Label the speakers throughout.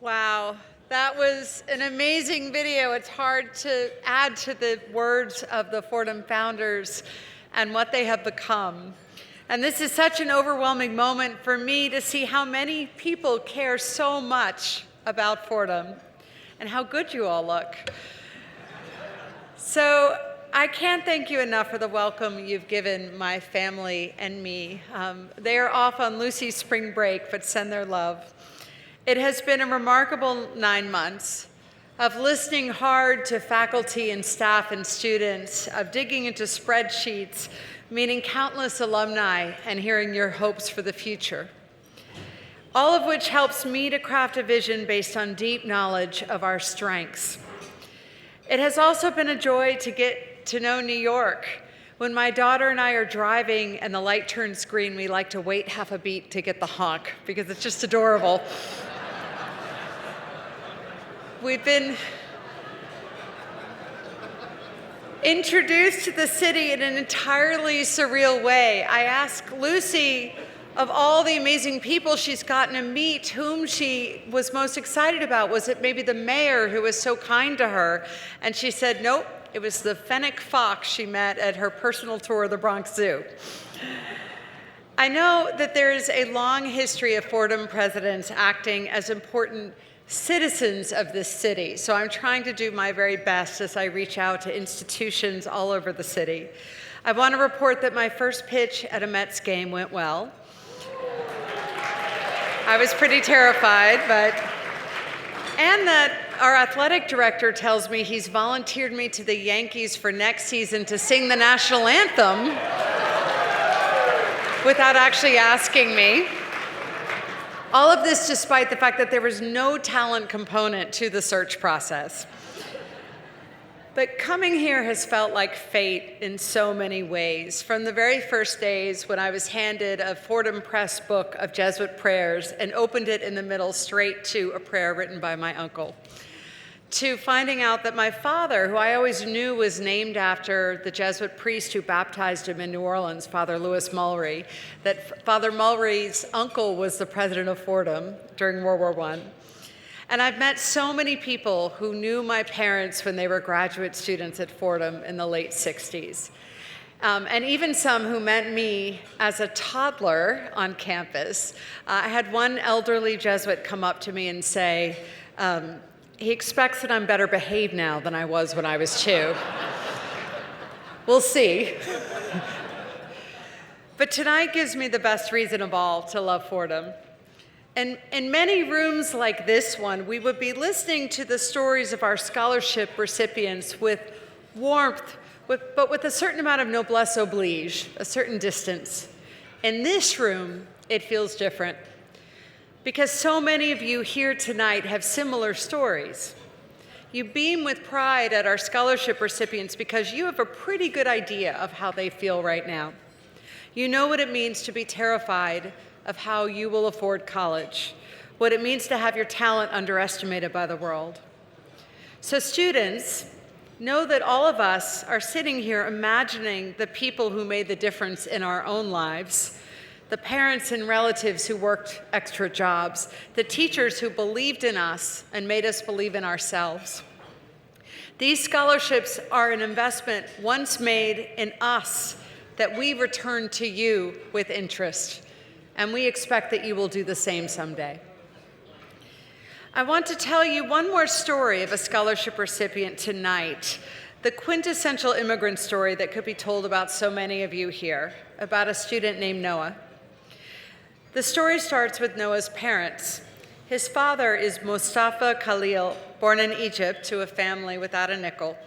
Speaker 1: Wow, that was an amazing video. It's hard to add to the words of the Fordham founders and what they have become. And this is such an overwhelming moment for me to see how many people care so much about Fordham and how good you all look. So I can't thank you enough for the welcome you've given my family and me. They are off on Lucy's spring break, but send their love. It has been a remarkable 9 months of listening hard to faculty and staff and students, of digging into spreadsheets, meeting countless alumni, and hearing your hopes for the future. All of which helps me to craft a vision based on deep knowledge of our strengths. It has also been a joy to get to know New York. When my daughter and I are driving and the light turns green, we like to wait half a beat to get the honk because it's just adorable. We've been introduced to the city in an entirely surreal way. I asked Lucy, of all the amazing people she's gotten to meet, whom she was most excited about. Was it maybe the mayor who was so kind to her? And she said, nope, it was the fennec fox she met at her personal tour of the Bronx Zoo. I know that there is a long history of Fordham presidents acting as important citizens of this city, so I'm trying to do my very best as I reach out to institutions all over the city. I want to report that my first pitch at a Mets game went well. I was pretty terrified, and that our athletic director tells me he's volunteered me to the Yankees for next season to sing the national anthem without actually asking me. All of this despite the fact that there was no talent component to the search process. But coming here has felt like fate in so many ways. From the very first days when I was handed a Fordham Press book of Jesuit prayers and opened it in the middle straight to a prayer written by my uncle, to finding out that my father, who I always knew was named after the Jesuit priest who baptized him in New Orleans, Father Louis Mulry, that Father Mulry's uncle was the president of Fordham during World War I. And I've met so many people who knew my parents when they were graduate students at Fordham in the late 60s. And even some who met me as a toddler on campus. I had one elderly Jesuit come up to me and say, he expects that I'm better behaved now than I was when I was 2. We'll see. But tonight gives me the best reason of all to love Fordham. And in many rooms like this one, we would be listening to the stories of our scholarship recipients with warmth, but with a certain amount of noblesse oblige, a certain distance. In this room, it feels different. Because so many of you here tonight have similar stories. You beam with pride at our scholarship recipients because you have a pretty good idea of how they feel right now. You know what it means to be terrified of how you will afford college, what it means to have your talent underestimated by the world. So students, know that all of us are sitting here imagining the people who made the difference in our own lives, the parents and relatives who worked extra jobs, the teachers who believed in us and made us believe in ourselves. These scholarships are an investment once made in us that we return to you with interest, and we expect that you will do the same someday. I want to tell you one more story of a scholarship recipient tonight, the quintessential immigrant story that could be told about so many of you here, about a student named Noah. The story starts with Noah's parents. His father is Mustafa Khalil, born in Egypt to a family without a nickel.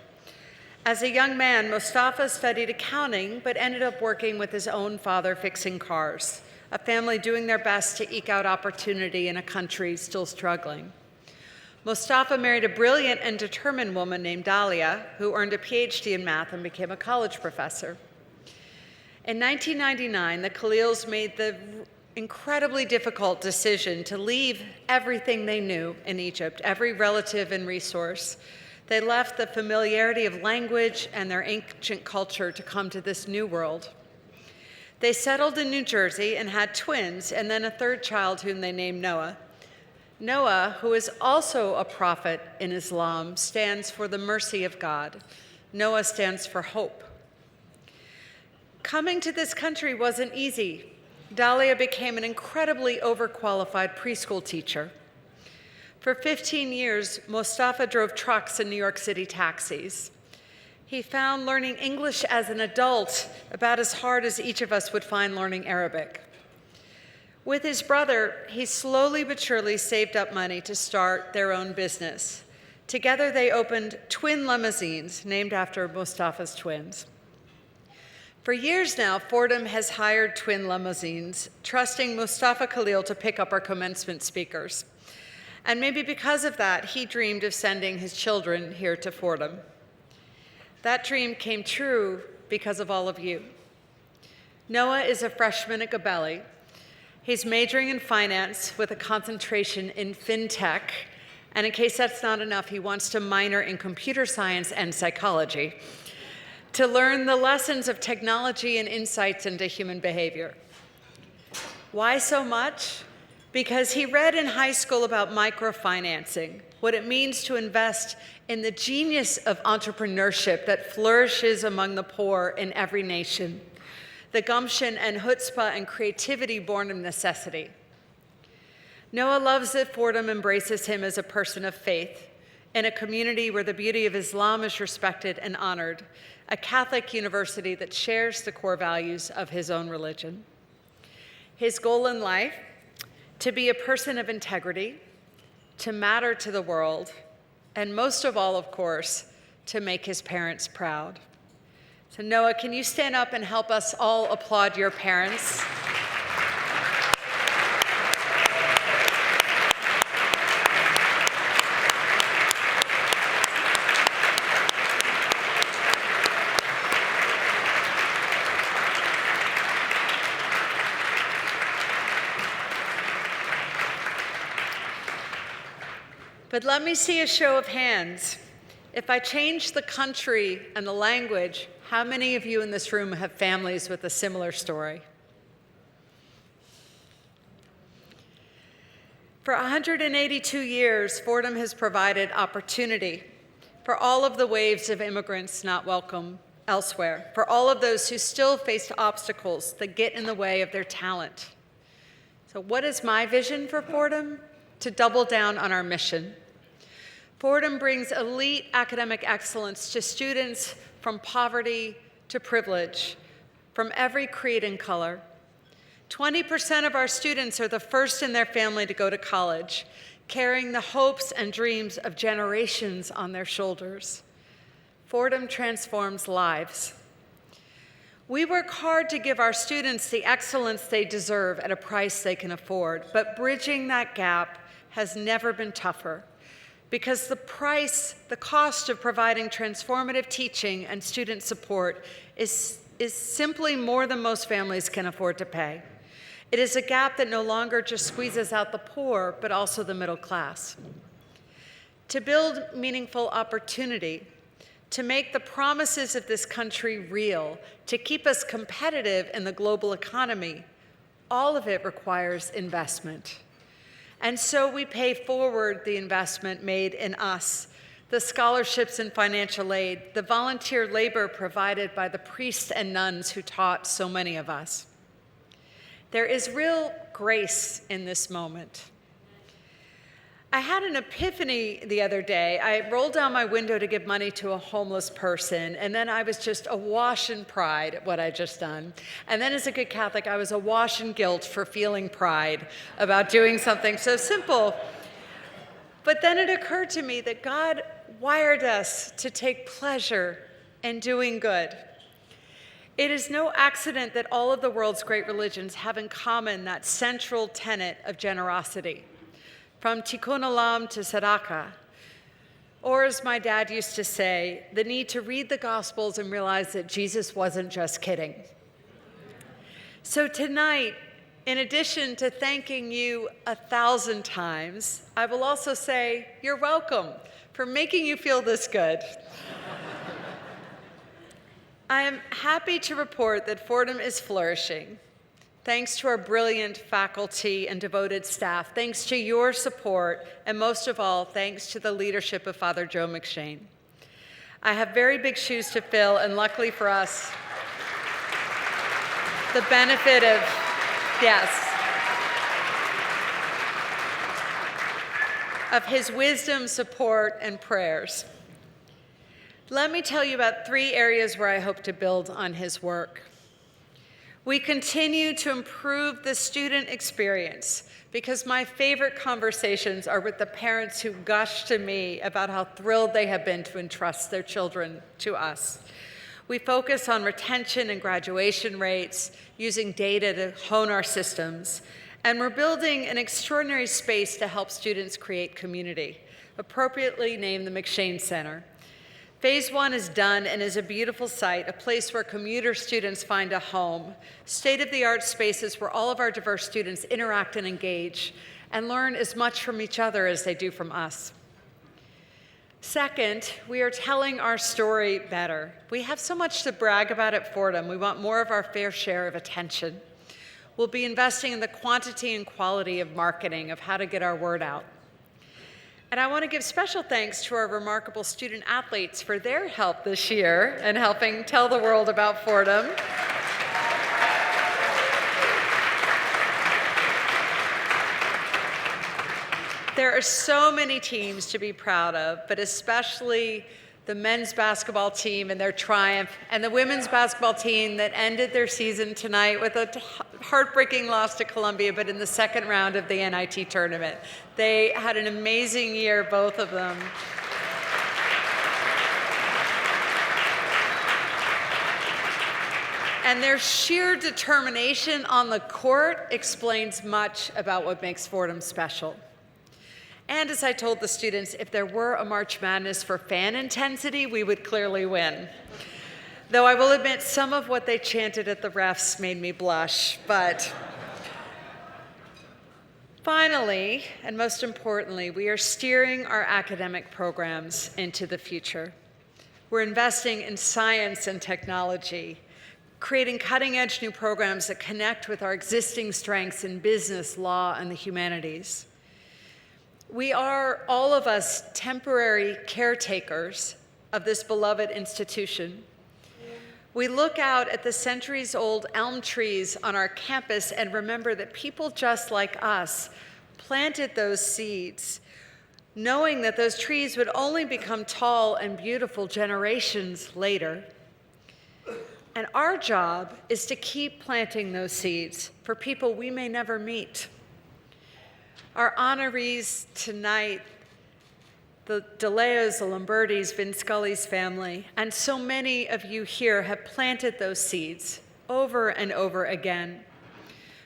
Speaker 1: As a young man, Mustafa studied accounting, but ended up working with his own father fixing cars, a family doing their best to eke out opportunity in a country still struggling. Mustafa married a brilliant and determined woman named Dahlia, who earned a PhD in math and became a college professor. In 1999, the Khalils made the incredibly difficult decision to leave everything they knew in Egypt, every relative and resource. They left the familiarity of language and their ancient culture to come to this new world. They settled in New Jersey and had twins, and then a third child whom they named Noah. Noah, who is also a prophet in Islam, stands for the mercy of God. Noah stands for hope. Coming to this country wasn't easy. Dalia became an incredibly overqualified preschool teacher. For 15 years, Mustafa drove trucks in New York City taxis. He found learning English as an adult about as hard as each of us would find learning Arabic. With his brother, he slowly but surely saved up money to start their own business. Together, they opened twin limousines named after Mustafa's twins. For years now, Fordham has hired twin limousines, trusting Mustafa Khalil to pick up our commencement speakers. And maybe because of that, he dreamed of sending his children here to Fordham. That dream came true because of all of you. Noah is a freshman at Gabelli. He's majoring in finance with a concentration in fintech. And in case that's not enough, he wants to minor in computer science and psychology to learn the lessons of technology and insights into human behavior. Why so much? Because he read in high school about microfinancing, what it means to invest in the genius of entrepreneurship that flourishes among the poor in every nation, the gumption and chutzpah and creativity born of necessity. Noah loves that Fordham embraces him as a person of faith in a community where the beauty of Islam is respected and honored, a Catholic university that shares the core values of his own religion. His goal in life, to be a person of integrity, to matter to the world, and most of all, of course, to make his parents proud. So Noah, can you stand up and help us all applaud your parents? But let me see a show of hands. If I change the country and the language, how many of you in this room have families with a similar story? For 182 years, Fordham has provided opportunity for all of the waves of immigrants not welcome elsewhere, for all of those who still face obstacles that get in the way of their talent. So what is my vision for Fordham? To double down on our mission. Fordham brings elite academic excellence to students from poverty to privilege, from every creed and color. 20% of our students are the first in their family to go to college, carrying the hopes and dreams of generations on their shoulders. Fordham transforms lives. We work hard to give our students the excellence they deserve at a price they can afford, but bridging that gap has never been tougher because the cost of providing transformative teaching and student support is simply more than most families can afford to pay. It is a gap that no longer just squeezes out the poor, but also the middle class. To build meaningful opportunity, to make the promises of this country real, to keep us competitive in the global economy, all of it requires investment. And so we pay forward the investment made in us, the scholarships and financial aid, the volunteer labor provided by the priests and nuns who taught so many of us. There is real grace in this moment. I had an epiphany the other day. I rolled down my window to give money to a homeless person, and then I was just awash in pride at what I'd just done. And then as a good Catholic, I was awash in guilt for feeling pride about doing something so simple. But then it occurred to me that God wired us to take pleasure in doing good. It is no accident that all of the world's great religions have in common that central tenet of generosity. From tikkun olam to tzedakah, or as my dad used to say, the need to read the Gospels and realize that Jesus wasn't just kidding. So tonight, in addition to thanking you 1,000 times, I will also say you're welcome for making you feel this good. I am happy to report that Fordham is flourishing. Thanks to our brilliant faculty and devoted staff. Thanks to your support, and most of all, thanks to the leadership of Father Joe McShane. I have very big shoes to fill, and luckily for us, the benefit of, of his wisdom, support, and prayers. Let me tell you about 3 areas where I hope to build on his work. We continue to improve the student experience because my favorite conversations are with the parents who gush to me about how thrilled they have been to entrust their children to us. We focus on retention and graduation rates, using data to hone our systems, and we're building an extraordinary space to help students create community, appropriately named the McShane Center. Phase 1 is done and is a beautiful site, a place where commuter students find a home, state-of-the-art spaces where all of our diverse students interact and engage and learn as much from each other as they do from us. Second, we are telling our story better. We have so much to brag about at Fordham. We want more of our fair share of attention. We'll be investing in the quantity and quality of marketing, of how to get our word out. And I want to give special thanks to our remarkable student athletes for their help this year in helping tell the world about Fordham. There are so many teams to be proud of, but especially the men's basketball team and their triumph, and the women's basketball team that ended their season tonight with a heartbreaking loss to Columbia, but in the second round of the NIT tournament. They had an amazing year, both of them. And their sheer determination on the court explains much about what makes Fordham special. And as I told the students, if there were a March Madness for fan intensity, we would clearly win. Though I will admit some of what they chanted at the refs made me blush, but finally, and most importantly, we are steering our academic programs into the future. We're investing in science and technology, creating cutting-edge new programs that connect with our existing strengths in business, law, and the humanities. We are, all of us, temporary caretakers of this beloved institution. We look out at the centuries-old elm trees on our campus and remember that people just like us planted those seeds, knowing that those trees would only become tall and beautiful generations later. And our job is to keep planting those seeds for people we may never meet. Our honorees tonight, the DeLeos, the Lombardis, Vin Scully's family, and so many of you here have planted those seeds over and over again.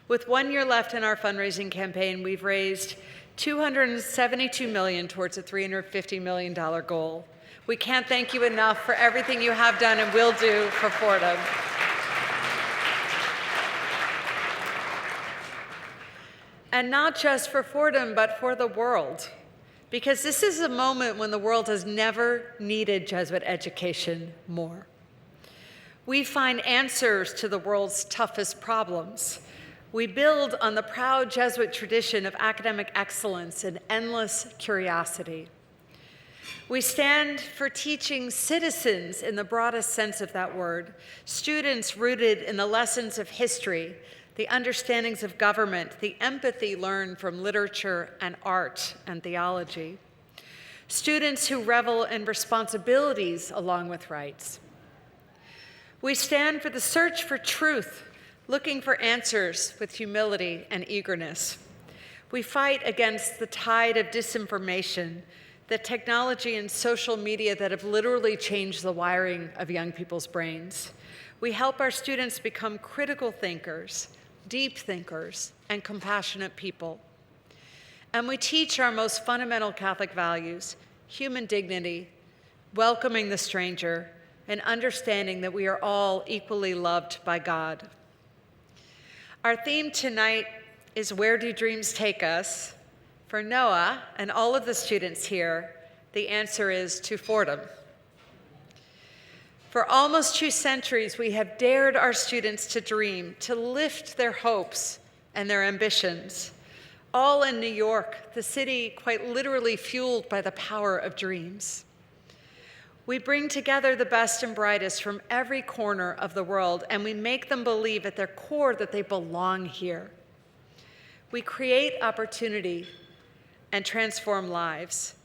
Speaker 1: With 1 year left in our fundraising campaign, we've raised $272 million towards a $350 million goal. We can't thank you enough for everything you have done and will do for Fordham. And not just for Fordham, but for the world. Because this is a moment when the world has never needed Jesuit education more. We find answers to the world's toughest problems. We build on the proud Jesuit tradition of academic excellence and endless curiosity. We stand for teaching citizens in the broadest sense of that word, students rooted in the lessons of history, the understandings of government, the empathy learned from literature and art and theology. Students who revel in responsibilities along with rights. We stand for the search for truth, looking for answers with humility and eagerness. We fight against the tide of disinformation, the technology and social media that have literally changed the wiring of young people's brains. We help our students become critical thinkers, deep thinkers, and compassionate people. And we teach our most fundamental Catholic values, human dignity, welcoming the stranger, and understanding that we are all equally loved by God. Our theme tonight is Where Do Dreams Take Us? For Noah and all of the students here, the answer is to Fordham. For almost 2 centuries, we have dared our students to dream, to lift their hopes and their ambitions, all in New York, the city quite literally fueled by the power of dreams. We bring together the best and brightest from every corner of the world, and we make them believe at their core that they belong here. We create opportunity and transform lives,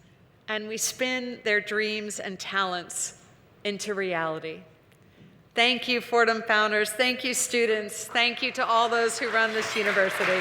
Speaker 1: and we spin their dreams and talents into reality. Thank you, Fordham founders. Thank you, students. Thank you to all those who run this university.